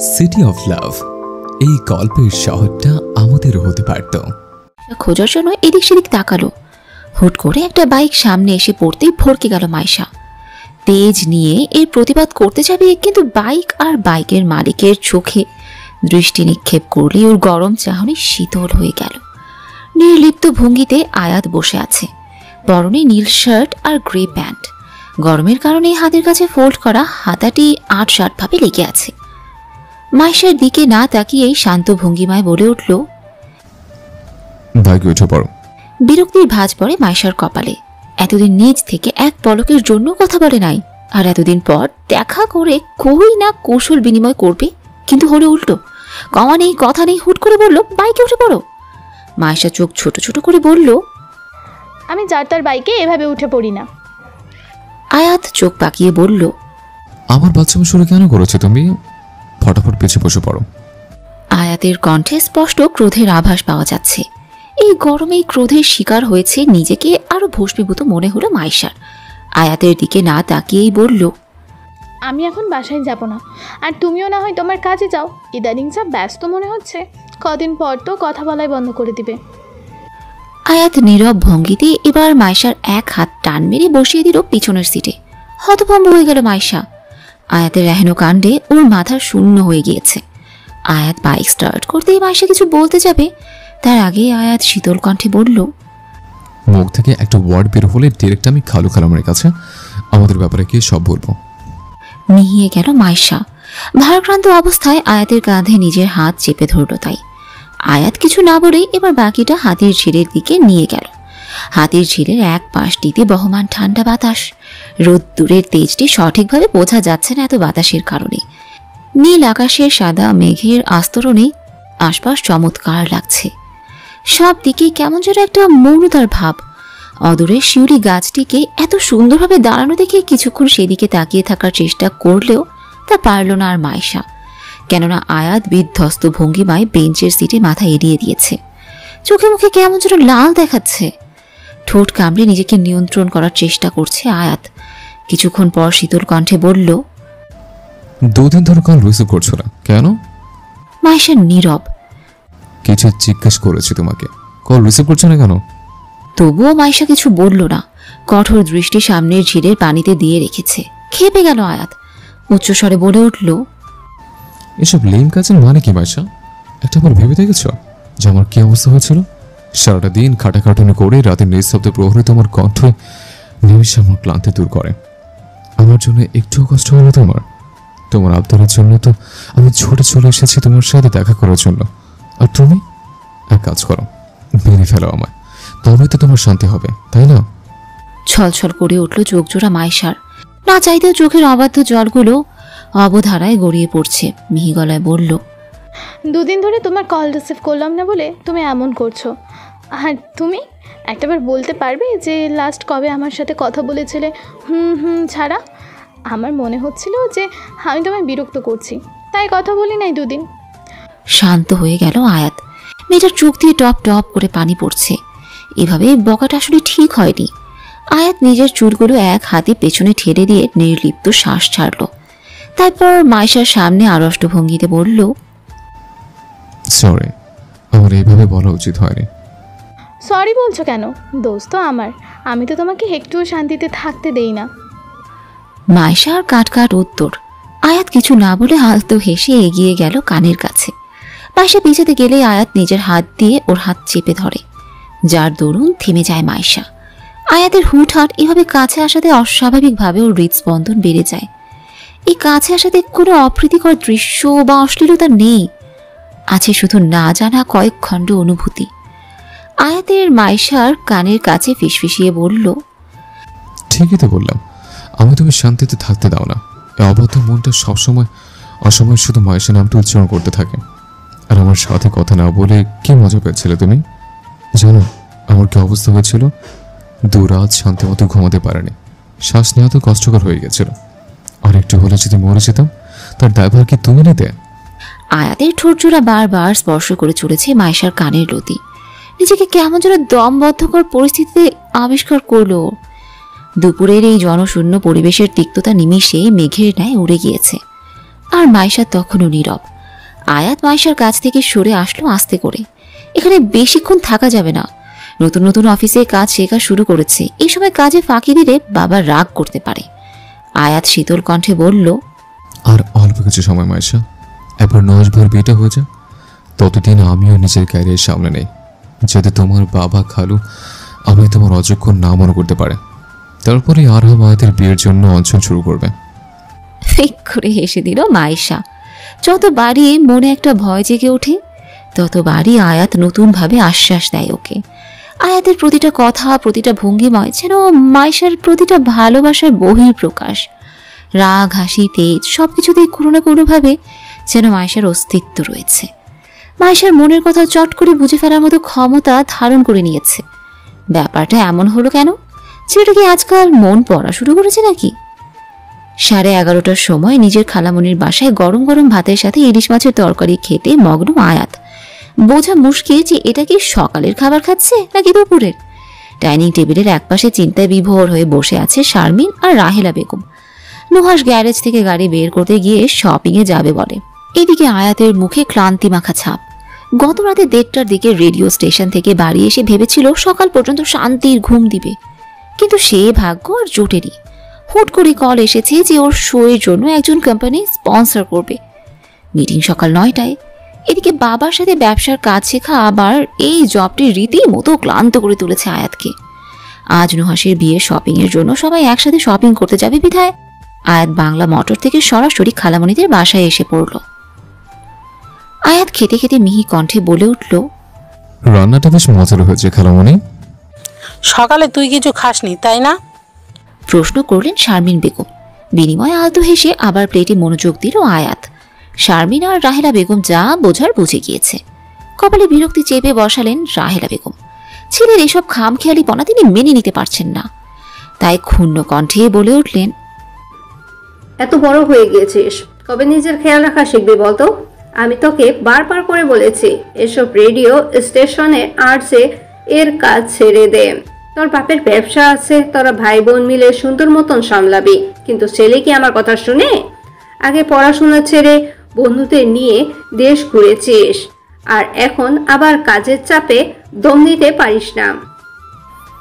City of love, এই গল্পের শহরটা আমাদেরও হতে পারত। খোঁজার জন্য এদিক সেদিক তাকালো। হুট করে একটা বাইক সামনে এসে পড়তেই ভড়কে গেল মাইশা। তেজ নিয়ে এর প্রতিবাদ করতে যাবে, কিন্তু বাইক আর বাইকের মালিকের চোখে দৃষ্টি নিক্ষেপ করলে ওর গরম চাহনি শীতল হয়ে গেল। নির্লিপ্ত ভঙ্গিতে আয়াত বসে আছে, পরনে নীল শার্ট আর গ্রে প্যান্ট। গরমের কারণে হাতের কাছে ফোল্ড করা হাতাটি আটসাট ভাবে লেগে আছে। মাইশার দিকে না তাকিয়েই শান্ত ভঙ্গিমায় বলে উঠল, বাইকে উঠে পড়ো। বিরক্তির ভাঁজ পড়ে মাইশার কপালে। এতদিন নিজ থেকে এক পলকের জন্য কথা বলে নাই, আর এতদিন পর দেখা করে কই না কৌশল বিনিময় করবে, কিন্তু হলো উল্টো। কওয়া নেই কথা নেই, হুট করে বলল বাইকে উঠে পড়ো। মাইশা চোখ ছোট ছোট করে বলল, আমি যার তার বাইকে এভাবে উঠে পড়ি না। আয়াত চোখ পাকিয়ে বলল, আমার বাচ্চামি শুরু কেন করেছো তুমি? ফটাফট পিছিয়ে বসে পড়ো। আয়াতের কণ্ঠে স্পষ্ট ক্রোধের আভাস পাওয়া যাচ্ছে। এই গরমেই ক্রোধের শিকার হয়েছে নিজেকে আরো ভস্মীভূত মনে হলো মাইশার। আয়াতের দিকে না তাকিয়েই বলল, আমি এখন বাসায় যাব না, আর তুমিও না হয় তোমার কাজে যাও। ইদানিং যা ব্যস্ত মনে হচ্ছে, কদিন পর তো কথা বলাই বন্ধ করে দিবে। আয়াত নীরব ভঙ্গিতে এবার মাইশার এক হাত টান মেরে বসিয়ে দিল পিছনের সিটে। হতভম্ব হয়ে গেল মাইশা। আয়াতের এহেন কাণ্ডে ওর মাথা শূন্য হয়ে গিয়েছে। আয়াত বাইক স্টার্ট করতেই মাইশা কিছু বলতে যাবে, তার আগে আয়াত শীতল কণ্ঠে বলল, মুখ থেকে একটা ওয়ার্ড বের হলে ডিরেক্ট আমি খালু খালামের কাছে আমাদের ব্যাপারে গিয়ে সব বলবো। মিহিয়ে গেল মাইশা। ভারাক্রান্ত অবস্থায় আয়াতের কাঁধে নিজের হাত চেপে ধরল। তাই আয়াত কিছু না বলেই এবার বাকিটা হাতির ঝিলের দিকে নিয়ে গেল। হাতির ঝিলের এক পাশটিতে বহমান ঠান্ডা বাতাস। রোদ্দুরের তেজটি সঠিকভাবে বোঝা যাচ্ছে না এত বাতাসের কারণে। নীল আকাশের সাদা মেঘের আস্তরণে আশপাশ চমৎকার লাগছে। সব দিকে কেমন যেন একটা মৌনতার ভাব। অদূরের শিউলি গাছটিকে এত সুন্দরভাবে দাঁড়ানো দেখে কিছুক্ষণ সেদিকে তাকিয়ে থাকার চেষ্টা করলেও তা পারল না আর মাইশা, কেননা আয়াত বিধ্বস্ত ভঙ্গিমায় বেঞ্চের সিটে মাথা এড়িয়ে দিয়েছে। চোখে মুখে কেমন যেন লাল দেখাচ্ছে। ঠোঁট কামড়ে নিজেকে নিয়ন্ত্রণ করার চেষ্টা করছে আয়াত। কিছুক্ষণ পর শীতল কণ্ঠে বলল, দুদিন ধরে কল রিসিভ করছো না কেন? মাইশা নীরব। কিছু জিজ্ঞেস করেছি তোমাকে, কল রিসিভ করছো না কেন? তবুও মাইশা কিছু বলল না। কঠোর দৃষ্টি সামনের ঝিলের পানিতে দিয়ে রেখেছে। খেপে গেল আয়াত। উচ্চস্বরে বলে উঠল, এসব লেম কাজের মানে কি মাইশা? একটা বার ভেবে দেখেছ যে আমার কি অবস্থা হয়েছিল? সারাটা দিন খাটাখাটুনি করে রাতের নিঃশব্দ প্রহরে তোমার কণ্ঠ নিমিষে আমার ক্লান্তি দূর করে। আমার জন্য একটুও কষ্ট হলো তোমার? তোমার আবদারের জন্য তো আমি ছুটে চলে এসেছি তোমার সাথে দেখা করার জন্য। আর তুমি এক কাজ করো, মেরে ফেলো আমায়, তবে তো তোমার শান্তি হবে, তাই না? ছলছল করে উঠল চোখজোড়া মাইশার। না চাইতেও চোখের অবাধ্য জলগুলো অবধারায় গড়িয়ে পড়ছে। মিহি গলায় বলল, দুদিন ধরে তোমার কল রিসিভ করলাম না বলে তুমি এমন করছো। আর তুমি একটাবার বলতে পারবে যে লাস্ট কবে আমার সাথে কথা বলেছিলে ছাড়া? আমার মনে হচ্ছিল যে আমি তোমায় বিরক্ত করছি, তাই কথা বলি নাই দুদিন। শান্ত হয়ে গেল আয়াত। মেয়েটার চোখ দিয়ে টপ টপ করে পানি পড়ছে। এভাবে বকাটা আসলে ঠিক হয়নি। আয়াত নিজের চুলগুলো এক হাতে পেছনে ঠেলে দিয়ে নির্লিপ্ত শ্বাস ছাড়ল। তারপর মাইশার সামনে আড়ষ্ট ভঙ্গিতে বলল, সরি, আমার এইভাবে বলা উচিত হয়নি। সরি বলছো কেন? দোষ তো আমার, আমি তো তোমাকে একটুও শান্তিতে থাকতে দেই না। মাইশার কাট কাট উত্তর। আয়াত কিছু না বলে আলতো হেসে এগিয়ে গেল কানের কাছে। পাশে পিছাতে গেলে আয়াত নিজের হাত দিয়ে ওর হাত চেপে ধরে, যার দরুন থেমে যায় মাইশা। আয়াতের হুটহাট এভাবে কাছে আসাতে অস্বাভাবিকভাবে ওর হৃদস্পন্দন বেড়ে যায়। এই কাছে আসাতে কোনো অপ্রীতিকর দৃশ্য বা অশ্লীলতা নেই, আছে শুধু না জানা কয়েক খণ্ড অনুভূতি। আয়াতের মাইশার কানের কাছে ফিসফিসিয়ে বলল, ঠিকই তো বললাম, আমি তুমি শান্তিতে থাকতে দাও না। এই অবদ্ধ মনটা সবসময় অসময় শুধু মায়ের নামটা উচ্চারণ করতে থাকে। আর আমার সাথে কথা না বলে কি মজা পেয়েছিলে তুমি? জানো আমার কি অবস্থা হয়েছিল? 2 রাত শান্তি মতো ঘুমাতে পারেনি। শ্বাস নেওয়া তো কষ্টকর হয়ে গেছিল। আর একটু হলে যদি মরে যেতাম, তার দায়ভার কি তুমি নিতে? আয়াতের ঠোঁটজোড়া বারবার স্পর্শ করে চলেছে মাইশার কানের লতি। নিজেকে কেমন যেন দমবদ্ধকর পরিস্থিতিতে আবিষ্কার করলো। দুপুরের এই জনশূন্য পরিবেশের তিক্ততা নিমিষে মেঘের ন্যায় উড়ে গিয়েছে। আর মাইশা তখনও নীরব। আয়াত মাইশার কাছ থেকে সরে আসলো আস্তে করে। এখানে বেশিক্ষণ থাকা যাবে না। নতুন নতুন অফিসে কাজ শেখা শুরু করেছে, এই সময় কাজে ফাঁকি দিলে বাবা রাগ করতে পারে। আয়াত শীতল কণ্ঠে বলল, আর অল্প কিছু সময় মাইশা, একবার নজ ভর বিয়েটা হয়ে যাক, ততদিন আমিও নিজের ক্যারিয়ার সামনে নেই, যাতে তোমার বাবা খালু আমি তোমার অযোগ্য না মনে করতে পারে। তারপরে আরহাম আয়াতের বিয়ের জন্য অঞ্চল শুরু করবে। ফিক করে হেসে দিল মাইশা। যতবারই মনে একটা ভয় জেগে ওঠে, ততবারই আয়াত নতুনভাবে আশ্বাস দেয় ওকে। আয়াতের প্রতিটা কথা, প্রতিটা ভঙ্গিময় যেন মাইশার প্রতিটা ভালোবাসার বহিঃপ্রকাশ। রাগ, হাসি, তেজ সবকিছুতেই কোনো না কোনোভাবে যেন মাইশার অস্তিত্ব রয়েছে। মাইশার মনের কথা চট করে বুঝে ফেলার মতো ক্ষমতা ধারণ করে নিয়েছে। ব্যাপারটা এমন হলো কেন? ছেলেটা কি আজকাল মন পড়া শুরু করেছে নাকি? 11:30টার সময় নিজের খালামণির বাসায় গরম গরম ভাতের সাথে ইলিশ মাছের তরকারি খেতে মগ্ন আয়াত। বোঝা মুশকিল যে এটা কি সকালের খাবার খাচ্ছে নাকি দুপুরের। ডাইনিং টেবিলের একপাশে চিন্তায় বিভোর হয়ে বসে আছে শারমিন আর রাহেলা বেগম। নুহাস গ্যারেজ থেকে গাড়ি বের করতে গিয়ে শপিংয়ে যাবে বলে। এদিকে আয়াতের মুখে ক্লান্তি মাখা ছাপ। গত রাতে 1:30টার দিকে রেডিও স্টেশন থেকে বাড়ি এসে ভেবেছিল সকাল পর্যন্ত শান্তির ঘুম দিবে, কিন্তু সে ভাগ্য আর জোটেনি। হুট করে কল এসেছে যে ওর শোয়ের জন্য একজন কোম্পানি স্পন্সর করবে। মিটিং সকাল 9টায়। এদিকে বাবার সাথে ব্যবসার কাজ শেখা আবার এই জবটি রীতিমতো ক্লান্ত করে তুলেছে আয়াতকে। আজ নুহাসের বিয়ে শপিংয়ের জন্য সবাই একসাথে শপিং করতে যাবে বিধায় আয়াত বাংলা মোটর থেকে সরাসরি খালামণিদের বাসায় এসে পড়ল। আয়াত খেতে খেতে মিহি কণ্ঠে বলে উঠল, রান্নাটা বেশ মজার হয়েছে খালামণি। সকালে তুই কিছু খাসনি তাই না? প্রশ্ন করলেন শারমিন বেগম। বিনিময়ে আলতো হেসে আবার প্লেটে মনোযোগ দিল আয়াত। শারমিন আর রাহেলা বেগম যা বোঝার বুঝে গিয়েছে। কপালে বিরক্তি চেপে বসালেন রাহেলা বেগম। ছেলের এসব খামখেয়ালিপনা তিনি মেনে নিতে পারছেন না, তাই ক্ষুণ্ণ কণ্ঠে বলে উঠলেন, এত বড় হয়ে গিয়েছিস, কবে নিজের খেয়াল রাখা শিখবি বলতো? আমি তোকে বারবার করে বলেছি এসব রেডিও স্টেশনে আর্টসে এর কাজ ছেড়ে দে। তোর বাপের ব্যবসা আছে, তোরা ভাই বোন মিলে সুন্দর মতন সামলাবি। কিন্তু ছেলে কি আমার কথা শুনে? আগে পড়াশোনা ছেড়ে বন্ধুদের নিয়ে দেশ ঘুরেছিস, আর এখন আবার কাজের চাপে দম দিতে পারিস না।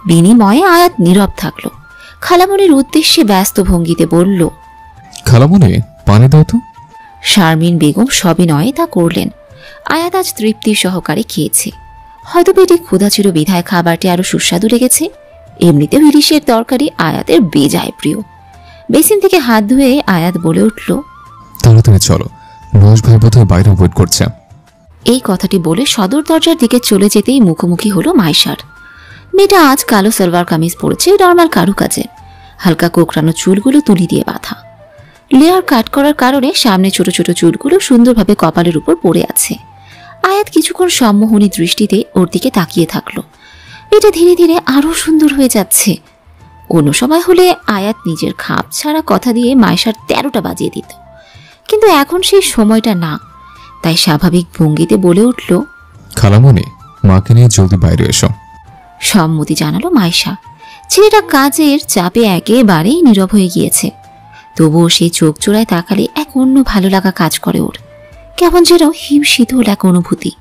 বিনিময়ে আয়াত নীরব থাকল। খালামণির উদ্দেশ্যে ব্যস্ত ভঙ্গিতে বলল, খালামণি পানি দাও তো। শারমিন বেগম সবিনয়ে তা করলেন। আয়াত আজ তৃপ্তি সহকারে খেয়েছে। হয়তো পেটে ক্ষুধা ছিল বিধায় খাবারটি আরো সুস্বাদু লেগেছে। এমনিতেও ইলিশের তরকারি আয়াতের বেজায় প্রিয়। বেসিন থেকে হাত ধুয়ে আয়াত বলে উঠল, তাড়াতাড়ি চলো, নজ ভাই বোধহয় বাইরে ওয়েট করছে। এই কথাটি বলে সদর দরজার দিকে চলে যেতেই মুখোমুখি হলো মাইশার। মেয়েটা আজ কালো সালোয়ার কামিজ পরেছে নরমাল কারুকাজে। হালকা কোকড়ানো চুলগুলো তুলি দিয়ে বাঁধা। লেয়ার কাট করার কারণে সামনে ছোট ছোট চুলগুলো সুন্দরভাবে কপালের উপর পড়ে আছে। আয়াত কিছুক্ষণ সম্মোহনী দৃষ্টিতে ওর দিকে তাকিয়ে থাকলো। এটা ধীরে ধীরে আরো সুন্দর হয়ে যাচ্ছে। অন্য সময় হলে আয়াত নিজের খাপ ছাড়া কথা দিয়ে মাইশার 13টা বাজিয়ে দিত, কিন্তু এখন সেই সময়টা না। তাই স্বাভাবিক ভঙ্গিতে বলে উঠল, খালামণি মাকে নিয়ে জলদি বাইরে এসো। সম্মতি জানালো মাইশা। ছেলেটা কাজের চাপে একেবারেই নীরব হয়ে গিয়েছে। তবুও সেই চোখ জোড়ায় তাকালে এক অন্য ভালো লাগা কাজ করে ওর। কেমন যেন হিম শীতল এক অনুভূতি।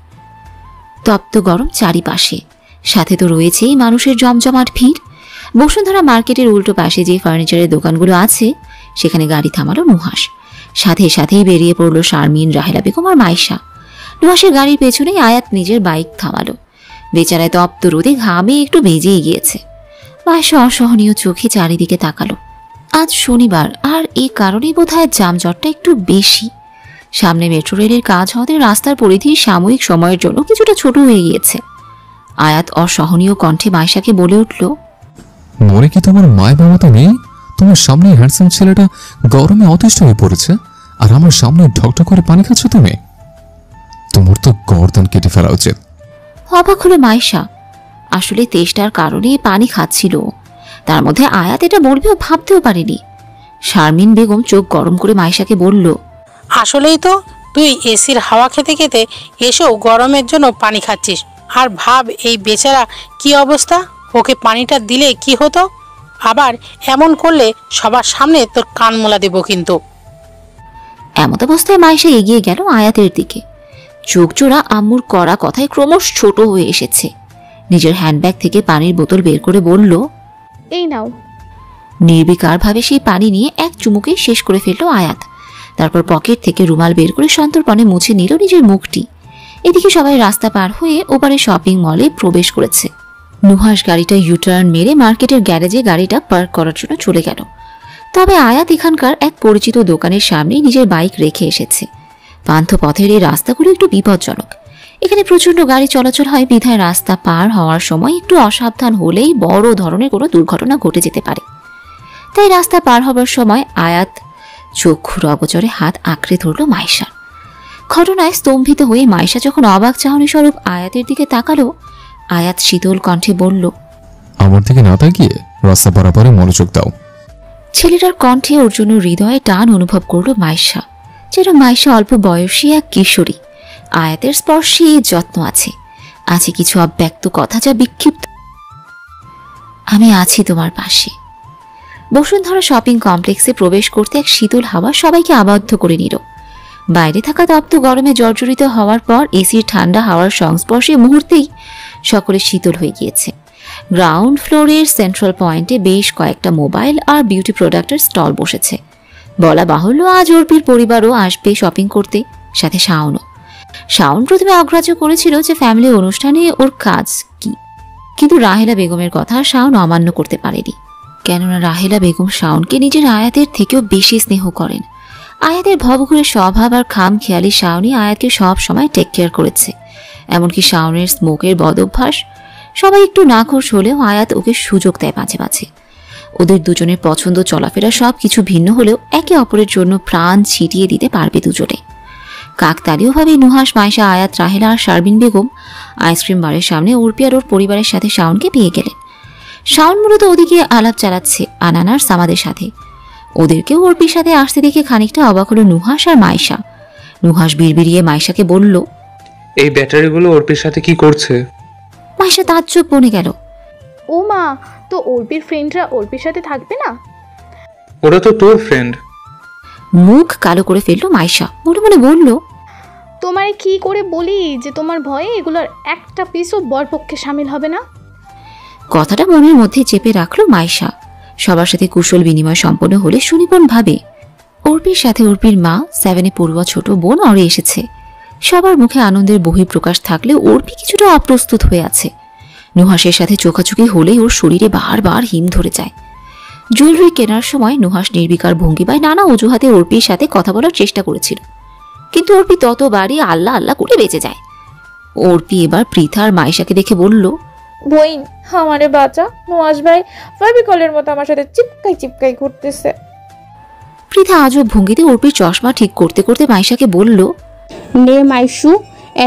তপ্ত গরম চারিপাশে, সাথে তো রয়েছেই মানুষের জমজমাট ভিড়। বসুন্ধরা মার্কেটের উল্টো পাশে যে ফার্নিচারের দোকানগুলো আছে সেখানে গাড়ি থামালো নুহাস। সাথে সাথেই বেরিয়ে পড়লো শারমিন, রাহেলা বেগম আর মাইশা। নুহাসের গাড়ির পেছনেই আয়াত নিজের বাইক থামালো। বেচারায় তপ্ত রোদে ঘামে একটু ভেজেই গিয়েছে। মাইশা অসহনীয় চোখে চারিদিকে তাকালো। আজ শনিবার, আর এই কারণেই বোধহয় যানজটটা একটু বেশি। সামনে মেট্রো রেলের কাজ হওয়াতে রাস্তার পরিধি সাময়িক সময়ের জন্য কিছুটা ছোট হয়ে গিয়েছে। আয়াত অসহনীয় কণ্ঠে মাইশাকে বলে উঠল, মনে কি তোমার মায় বাবা তো নেই? তোমার সামনে হ্যান্ডসাম ছেলেটা গরমে অতিষ্ঠ হয়ে পড়েছে, আর আমার সামনে ঢকঢক করে পানি খাচ্ছ তুমি? তোমার তো গর্দান কেটে ফেলা উচিত। অবাক হলো মাইশা। আসলে তেষ্টার কারণে পানি খাচ্ছিল। তার মধ্যে আয়াত এটা বলবেও ভাবতেও পারেনি। শারমিন বেগম চোখ গরম করে মাইশাকে বলল, আসলেই তো, তুই এসির হাওয়া খেতে খেতে এসেও গরমের জন্য পানি খাচ্ছিস। আর ভাব এই বেচারা কি অবস্থা, ওকে পানিটা দিলে কি হতো? আবার এমন করলে সবার সামনে তোর কান মোলা দেব কিন্তু। এমত অবস্থায় মাইশা এগিয়ে গেল আয়াতের দিকে। চোখ জোড়া আম্মুর কড়া কথায় ক্রমশ ছোট হয়ে এসেছে। নিজের হ্যান্ডব্যাগ থেকে পানির বোতল বের করে বলল, এই নাও। নির্বিকারভাবে সেই পানি নিয়ে এক চুমুকে শেষ করে ফেলল আয়াত। তারপর পকেট থেকে রুমাল বের করে সন্তর্পণে মুছে নিল নিজের মুখটি। এদিকে সবাই রাস্তা পার হয়ে ওপারে শপিং মলে প্রবেশ করেছে। নুহাস গাড়িটা ইউটার্ন মেরে মার্কেটের গ্যারেজে গাড়িটা পার্ক করার জন্য চলে গেল। তবে আয়াত এখানকার এক পরিচিত দোকানের সামনে নিজের বাইক রেখে এসেছে। পান্থপথের এই রাস্তাগুলো একটু বিপজ্জনক। এখানে প্রচণ্ড গাড়ি চলাচল হয়, বিধায় রাস্তা পার হওয়ার সময় একটু অসাবধান হলেই বড় ধরনের কোনো দুর্ঘটনা ঘটে যেতে পারে। তাই রাস্তা পার হবার সময় আয়াত চক্ষুর অগোচরে হাত আঁকড়ে ধরল মাইশার। ঘটনায় স্তম্ভিত হয়ে মাইশা যখন অবাক চাহনি স্বরূপ আয়াতের দিকে তাকালো, আয়াত শীতল কণ্ঠে বলল, আমার দিকে না তাকিয়ে রাস্তা পারাপারে মনোযোগ দাও। ছেলেটার কণ্ঠে ওর জন্য হৃদয়ে টান অনুভব করলো মাইশা। যেন মাইশা অল্প বয়সী এক কিশোরী। আয়াতের স্পর্শে যত্ন আছে, আছে কিছু অব্যক্ত কথা যা বিক্ষিপ্ত। আমি আছি তোমার পাশে। বসুন্ধরা শপিং কমপ্লেক্সে প্রবেশ করতে এক শীতল হাওয়া সবাইকে আবদ্ধ করে নিল। বাইরে থাকা তপ্ত গরমে জর্জরিত হওয়ার পর এসির ঠান্ডা হাওয়ার সংস্পর্শে মুহূর্তেই সকলে শীতল হয়ে গিয়েছে। গ্রাউন্ড ফ্লোরের সেন্ট্রাল পয়েন্টে বেশ কয়েকটা মোবাইল আর বিউটি প্রোডাক্টের স্টল বসেছে। বলা বাহুল্য আজ অর্পির পরিবারও আসবে শপিং করতে, সাথে শাওনও। শাওন প্রথমে অগ্রাহ্য করেছিল যে ফ্যামিলি অনুষ্ঠানে ওর কাজ কি, কিন্তু রাহেলা বেগমের কথা শাওন অমান্য করতে পারেনি। কেননা রাহেলা বেগম শাওনকে নিজের আয়াতের থেকেও বেশি স্নেহ করেন। আয়াতের ভবঘুরে স্বভাব আর খাম খেয়ালি শাওনই আয়াতকে সব সময় টেক কেয়ার করেছে। এমনকি শাওনের স্মোকের বদভ্যাস। সবাই একটু নাখোশ হলেও আয়াত ওকে সুযোগ দেয় মাঝে মাঝে। ওদের দুজনের পছন্দ চলাফেরা সব কিছু ভিন্ন হলেও একে অপরের জন্য প্রাণ ছিটিয়ে দিতে পারবে দুজনে। কাকতালীয়ভাবে নুহাস, মাইশা, আয়াত, রাহেলা আর শারমিন বেগম আইসক্রিম বারের সামনে অর্পি আর ওর পরিবারের সাথে শাওনকে পেয়ে গেলেন। শাওন মূলত ওদিকে আলাপ চালাচ্ছে আনান আর সামাদের সাথে। ওদেরকেও অর্পির সাথে আসতে দেখে খানিকটা অবাক হলো নুহাস আর মাইশা। নুহাস বিড়বিড়িয়ে মাইশাকে বলল, এই ব্যাটারিগুলো অর্পির সাথে কি করছে? মাইশা তাজ্জব বনে গেল। ও মা, তো অর্পির ফ্রেন্ডরা অর্পির সাথে থাকবে না? ওরা তো তোর ফ্রেন্ড। মুখ কালো করে ফেললো মাইশা, মনে মনে বলল, তোমারে কি করে বলি যে তোমার ভয়ে এগুলোর একটা পিসও বরপক্ষে সামিল হবে না। কথাটা মনের মধ্যে চেপে রাখলো মাইশা। সবার সাথে কুশল বিনিময় সম্পন্ন হলে সুনিপুণ ভাবে অর্পির সাথে অর্পির মা 7-এ পড়ুয়া ছোট বোন অরে এসেছে। সবার মুখে আনন্দের বহিঃপ্রকাশ থাকলে অর্পি কিছুটা অপ্রস্তুত হয়ে আছে। নুহাসের সাথে চোখাচোখি হলেই ওর শরীরে বারবার হিম ধরে যায়। জুয়েলারি কেনার সময় নুহাস নির্বিকার ভঙ্গিমায় নানা অজুহাতে অর্পির সাথে কথা বলার চেষ্টা করেছিল, কিন্তু অর্পি ততবারই আল্লাহ আল্লাহ করে বেঁচে যায়। অর্পি এবার পৃথা আর মাইশাকে দেখে বলল, বইন আমারে বাঁচা, নুহাস ভাই ফাইবিকলের মতো আমার সাথে চিপকাই চিপকাই ঘুরতেছে। পৃথা আজব ভঙ্গিতে অর্পির চশমা ঠিক করতে করতে মাইশাকে বলল, নে মাইশু,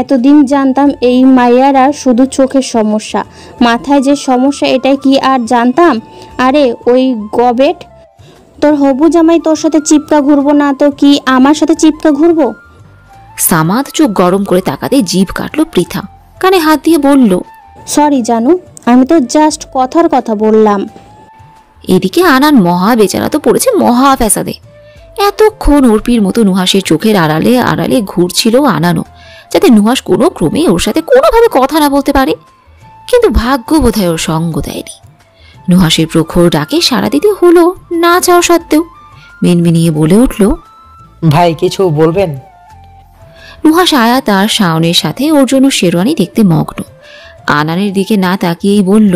এতদিন জানতাম এই মাইয়ারা শুধু চোখের সমস্যা, মাথায় যে সমস্যা এটাই কি আর জানতাম? আরে ওই গবেট, তোর হবু জামাই তোর সাথে চিপকা ঘুরবো না তো কি আমার সাথে চিপকা ঘুরবো? সামাদ চোখ গরম করে তাকাতে জিভ কাটল পৃথা। কানে হাত দিয়ে বলল, সরি জানু, আমি তো জাস্ট কথার কথা বললাম। এদিকে আনান মহা বেচারা তো পড়েছে মহা ফ্যাসাদে। এতক্ষণ অর্পির মতো নুহাসের চোখের আড়ালে আড়ালে ঘুরছিল আনানো, যাতে নুহাস কোনো ক্রমে ওর সাথে কোনোভাবে কথা না বলতে পারে। কিন্তু ভাগ্য বোধহয় ওর সঙ্গ দেয়নি। নুহাসের প্রখর ডাকে সাড়া দিতে হলো না চাওয়া সত্ত্বেও। মিনমিনিয়ে বলে উঠল, ভাই কিছু বলবেন? নুহাস আয়াত আর শাওনের সাথে ওর জন্য শেরওয়ানি দেখতে মগ্ন। আনানের দিকে না তাকিয়েই বলল,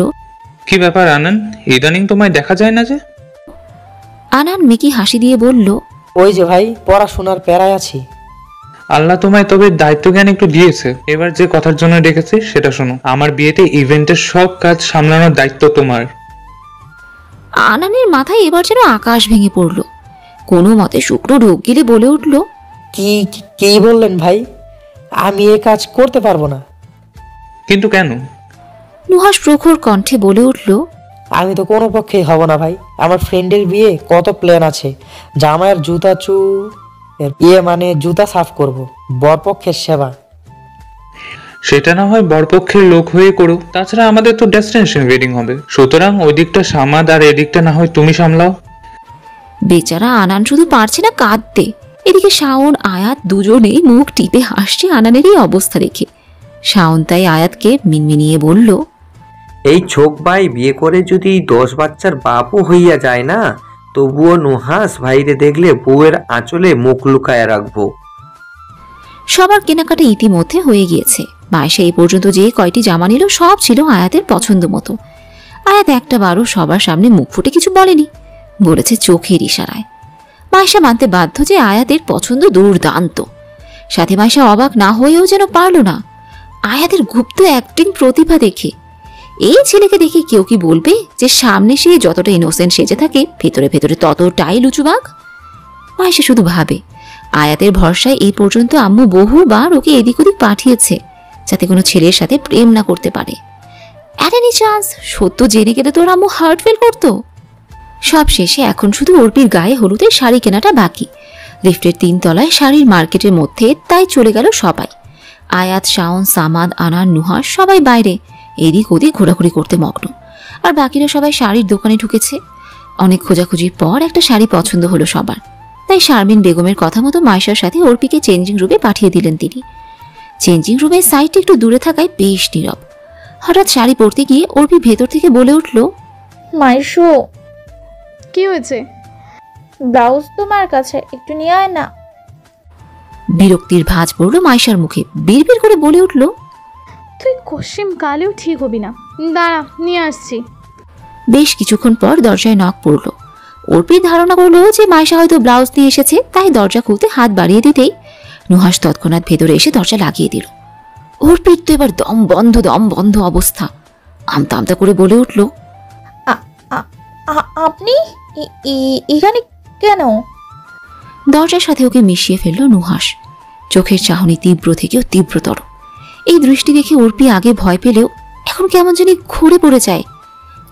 কি ব্যাপার আনন্দ, ইদানিং তোমায় দেখা যায় না যে? আনান মিকি হাসি দিয়ে বলল, ওই যে ভাই, পড়াশোনার প্যারায় আছি। আল্লাহ তোমায় তবে দায়িত্ব জ্ঞান একটু দিয়েছে। এবার যে কথার জন্য ডেকেছি সেটা শোনো। আমার বিয়েতে ইভেন্টের সব কাজ সামলানোর দায়িত্ব তোমার। আনানের মাথায় এবার যেন আকাশ ভেঙে পড়ল। কোনো মতে শুকনো ঢোক গিলে বলে উঠল, কি কি বললেন ভাই? আমি এ কাজ করতে পারবো না। কিন্তু কেন? নুহাস প্রখর কণ্ঠে বলে উঠল, আমি তো কোনো পক্ষেই হব না ভাই। আমার ফ্রেন্ডের বিয়ে, কত প্ল্যান আছে। জামাইয়ের জুতা মানে জুতা সাফ করব, বরপক্ষের সেবা। সেটা না হয় বরপক্ষের লোক হয়ে করো, তাছাড়া আমাদের তো ডেস্টিনেশন ওয়েডিং হবে, সুতরাং ওই দিকটা সামাদ আর এদিকটা না হয় তুমি সামলাও। বেচারা আনান শুধু পারছে না কাঁদতে, এদিকে শাওন আয়াত দুজনেই মুখ টিপে হাসছে আনানের এই অবস্থা দেখে। শাওন তাই আয়াতকে মিনমিনিয়ে বলল, এই ছোক ভাই বিয়ে করে যদি 10 বাচ্চার বাপও হইয়া যায় না, তবুও নুহাস ভাইরে দেখলে বউয়ের আঁচলে মুখ লুকায়া রাখবো। সবার কেনাকাটা ইতিমধ্যে হয়ে গিয়েছে। মায়েশা এই পর্যন্ত যে কয়টি জামা নিল সব ছিল আয়াতের পছন্দ মতো। আয়াত একটা বারও সবার সামনে মুখ ফুটে কিছু বলেনি, বলেছে চোখের ইশারায়। মায়েশা মানতে বাধ্য যে আয়াতের পছন্দ দুর্দান্ত। সাথে মায়েশা অবাক না হয়েও যেন পারল না আয়াতের গুপ্ত অ্যাক্টিং প্রতিভা দেখে। এই ছেলেকে দেখে কেউ কি বলবে যে সামনে সে যতটা ইনোসেন্ট সেজে থাকে ভেতরে ভেতরে ততটাই লুচুবাগ? মায়েশা শুধু ভাবে আয়াতের ভরসায় এই পর্যন্ত আম্মু বহুবার ওকে এদিক ওদিক পাঠিয়েছে যাতে কোনো ছেলের সাথে প্রেম না করতে পারে। অ্যাট এনি চান্স সত্য জেনে গেলে তোর আম্মু হার্ট ফিল করতো। সব শেষে এখন শুধু অর্পির গায়ে হলুদের শাড়ি কেনাটা বাকি। লিফটের 3 তলায় শাড়ির মার্কেটের মধ্যে, তাই চলে গেল সবাই। আয়াত, শাওন, সামাদ, আনার, নুহাস সবাই বাইরে এদিক ওদিক ঘোরাঘুরি করতে মগ্ন, আর বাকিরা সবাই শাড়ির দোকানে ঢুকেছে। অনেক খোঁজাখুঁজির পর একটা শাড়ি পছন্দ হলো সবার, তাই শারমিন বেগমের কথা মতো মায়েশার সাথে অর্পিকে চেঞ্জিং রুমে পাঠিয়ে দিলেন তিনি। চেঞ্জিং রুমের সাইডটা একটু দূরে থাকায় বেশ নীরব। হঠাৎ শাড়ি পরতে গিয়ে অর্পি ভেতর থেকে বলে উঠল, মাইশু, কি হয়েছে? ব্লাউজ তোমার কাছে, একটু নিয়ে আয় না। বিরক্তির ভাঁজ পড়ল মায়েশার মুখে। বিড়বিড় করে বলে উঠল, তুই কশিম কালেও ঠিক হবি না, দাঁড়া নিয়ে আসছি। বেশ কিছুক্ষণ পর দরজায় নক পড়ল। অর্পি ধারণা করলো যে মায়েশা হয়তো ব্লাউজ নিয়ে এসেছে, তাই দরজা খুলতে হাত বাড়িয়ে দিতেই নুহাস তৎক্ষণাৎ ভেতরে এসে দরজা লাগিয়ে দিল। অর্পির তো এবার দম বন্ধ অবস্থা। আমতা আমতা করে বলে উঠল, আপনি এখানে কেন? দরজার সাথে ওকে মিশিয়ে ফেলল নুহাস। চোখের চাহনি তীব্র থেকেও তীব্রতর। এই দৃষ্টি দেখে অর্পি আগে ভয় পেলেও এখন কেমন জানি ঘুরে পড়ে যায়।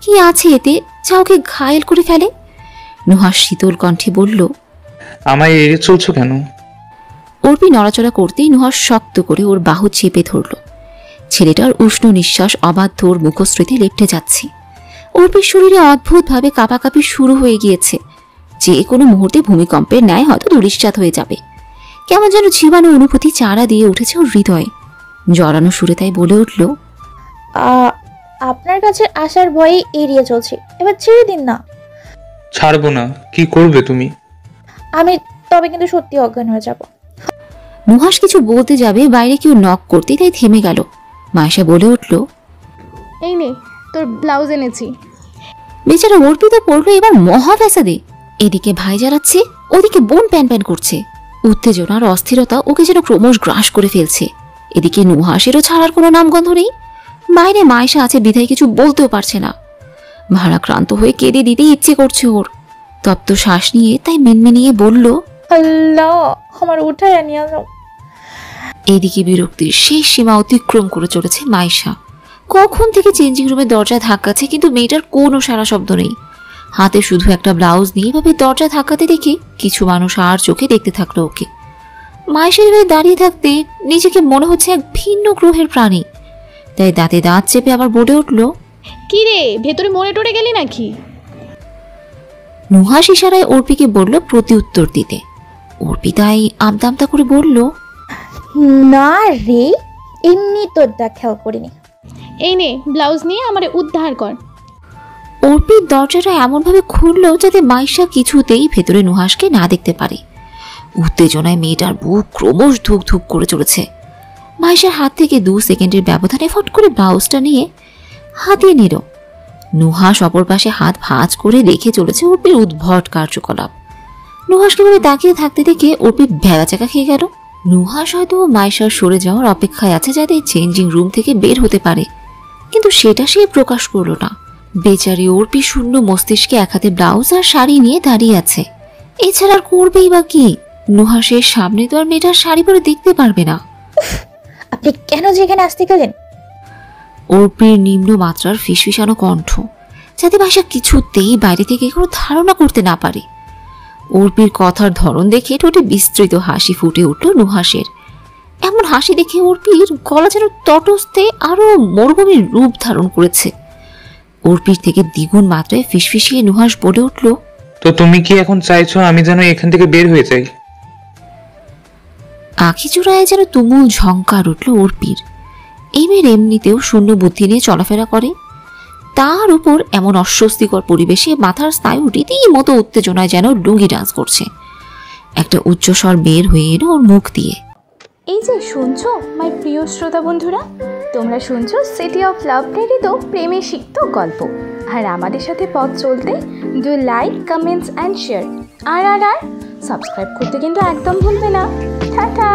কি আছে এতে যা ওকে ঘায়েল করে ফেলে? নুহাস শীতল কণ্ঠে বলল, আমায় এড়িয়ে চলছো কেন? অর্পি নড়াচড়া করতেই নুহাস শক্ত করে ওর বাহু চেপে ধরল। ছেলেটার উষ্ণ নিঃশ্বাস অবাধ্য ওর মুখশ্রীতে লেপটে যাচ্ছে। অর্পির শরীরে অদ্ভুতভাবে কাঁপাকাঁপি শুরু হয়ে গিয়েছে। যে কোনো মুহূর্তে ভূমিকম্পের ন্যায় হয়তো ধূলিসাৎ হয়ে যাবে। কেমন যেন জীবাণু অনুভূতি চারা দিয়ে উঠেছে ওর হৃদয়ে। জড়ানো সুরে তাই বলে উঠল, আপনার কাছে আসার ভয়ে এড়িয়ে চলছি, এবার ছেড়ে দিন না। ছাড়বো না। কি করবে তুমি? আমি তবে কিন্তু সত্যি অজ্ঞান হয়ে যাব। নুহাস কিছু বলতে যাবে, বাইরে কেউ নক করতে, তাই থেমে গেল। মায়েশা বলে উঠল, এই নে তোর ব্লাউজ এনেছি। বেচারা অর্পি তো পড়লো এবার মহা ফ্যাসাদে। এদিকে ভাই জ্বালাচ্ছে, ওদিকে বোন প্যান প্যান করছে। উত্তেজনার অস্থিরতা ওকে যেন ক্রমশ গ্রাস করে ফেলছে। এদিকে নুহাসেরও ছাড়ার কোনো নামগন্ধ নেই। বাইরে মায়েশা আছে বিধায় কিছু বলতেও পারছে না। ভারাক্রান্ত হয়ে কেঁদে দিতে ইচ্ছে করছে ওর। তপ্ত শ্বাস নিয়ে তাই মিনমিনিয়ে বলল, আল্লাহ, আমার উঠায় নিয়ে যাও। এদিকে বিরক্তির শেষ সীমা অতিক্রম করে চলেছে মায়েশা। কখন থেকে চেঞ্জিং রুমের দরজা ধাক্কাচ্ছে, কিন্তু মেয়েটার কোনো সারা শব্দ নেই। হাতে শুধু একটা ব্লাউজ নিয়ে এভাবে দরজা ধাক্কাতে দেখে কিছু মানুষ আর চোখে দেখতে থাকলো ওকে। মায়েশার হয়ে দাঁড়িয়ে থাকতে নিজেকে মনে হচ্ছে এক ভিন্ন গ্রহের প্রাণী। তাই দাঁতে দাঁত চেপে আবার বলে উঠল, কি রে, ভেতরে মরে টরে গেলি নাকি? নুহাস ইশারায় অর্পিকে বলল প্রতি উত্তর দিতে। অর্পি তাই আমতা আমতা করে বলল, না রে, এমনি তোরটা খেয়াল করিনি। এই নে ব্লাউজ নিয়ে আমারে উদ্ধার কর। অর্পির দরজাটা এমনভাবে খুলল যাতে মাইশা কিছুতেই ভেতরে নুহাসকে না দেখতে পারে। উত্তেজনায় মেয়েটার বুক ক্রমশ ধুক ধুক করে চলেছে। মাইশার হাত থেকে 2 সেকেন্ডের ব্যবধানে ফট করে ব্লাউজটা নিয়ে হাতিয়ে নিল। নুহাস অপর পাশে হাত ভাঁজ করে দেখে চলেছে অর্পির উদ্ভট কার্যকলাপ। নুহাসকে ভাবে তাকিয়ে থাকতে দেখে অর্পি ভেড়া চাকা খেয়ে গেল। নুহাস হয়তো মাইশার সরে যাওয়ার অপেক্ষায় আছে যাতে চেঞ্জিং রুম থেকে বের হতে পারে, কিন্তু সেটা সে প্রকাশ করল না। বেচারি অর্পি শূন্য মস্তিষ্কে এক হাতে ব্লাউজ আর শাড়ি নিয়ে দাঁড়িয়ে আছে। এছাড়া আর করবেই বা কি? নুহাসের সামনে তো আর মেয়েটার শাড়ি পরে দেখতে পারবে না। আপনি কেন যেখানে আসতে গেলেন? অর্পির নিম্ন মাত্রার ফিসফিসানো কণ্ঠ, যাতে ভাষা কিছুতেই বাইরে থেকে কোনো ধারণা করতে না পারে। অর্পির কথার ধরন দেখে ঠোঁটে বিস্তৃত হাসি ফুটে উঠল নুহাসের। এমন হাসি দেখে অর্পির গলা যেন তটস্থে আরো মরুভূমির রূপ ধারণ করেছে। অর্পির থেকে দ্বিগুণ মাত্রায় ফিসফিসিয়ে নুহাস বলে উঠল, তো তুমি কি এখন চাইছো আমি যেন এখান থেকে বের হয়ে যাই? আঁখি চূড়ায় যেন তুমুল ঝংকার উঠল অর্পির। এই মেয়ের এমনিতেও শূন্য বুদ্ধি নিয়ে চলাফেরা করে, তার উপর এমন অস্বস্তিকর পরিবেশে মাথার স্নায়ু রীতিমতো উত্তেজনায় যেন ডুঙ্গি ডান্স করছে। একটা উচ্চস্বর বের হয়ে এলো ওর মুখ দিয়ে। এই যে শুনছো মাই প্রিয় শ্রোতা বন্ধুরা, তোমরা শুনছো সিটি অফ লাভ প্রেরিত প্রেমে সিক্ত গল্প। আর আমাদের সাথে পথ চলতে do like, comments and share. আর সাবস্ক্রাইব করতে কিন্তু একদম ভুলবে না। টাটা।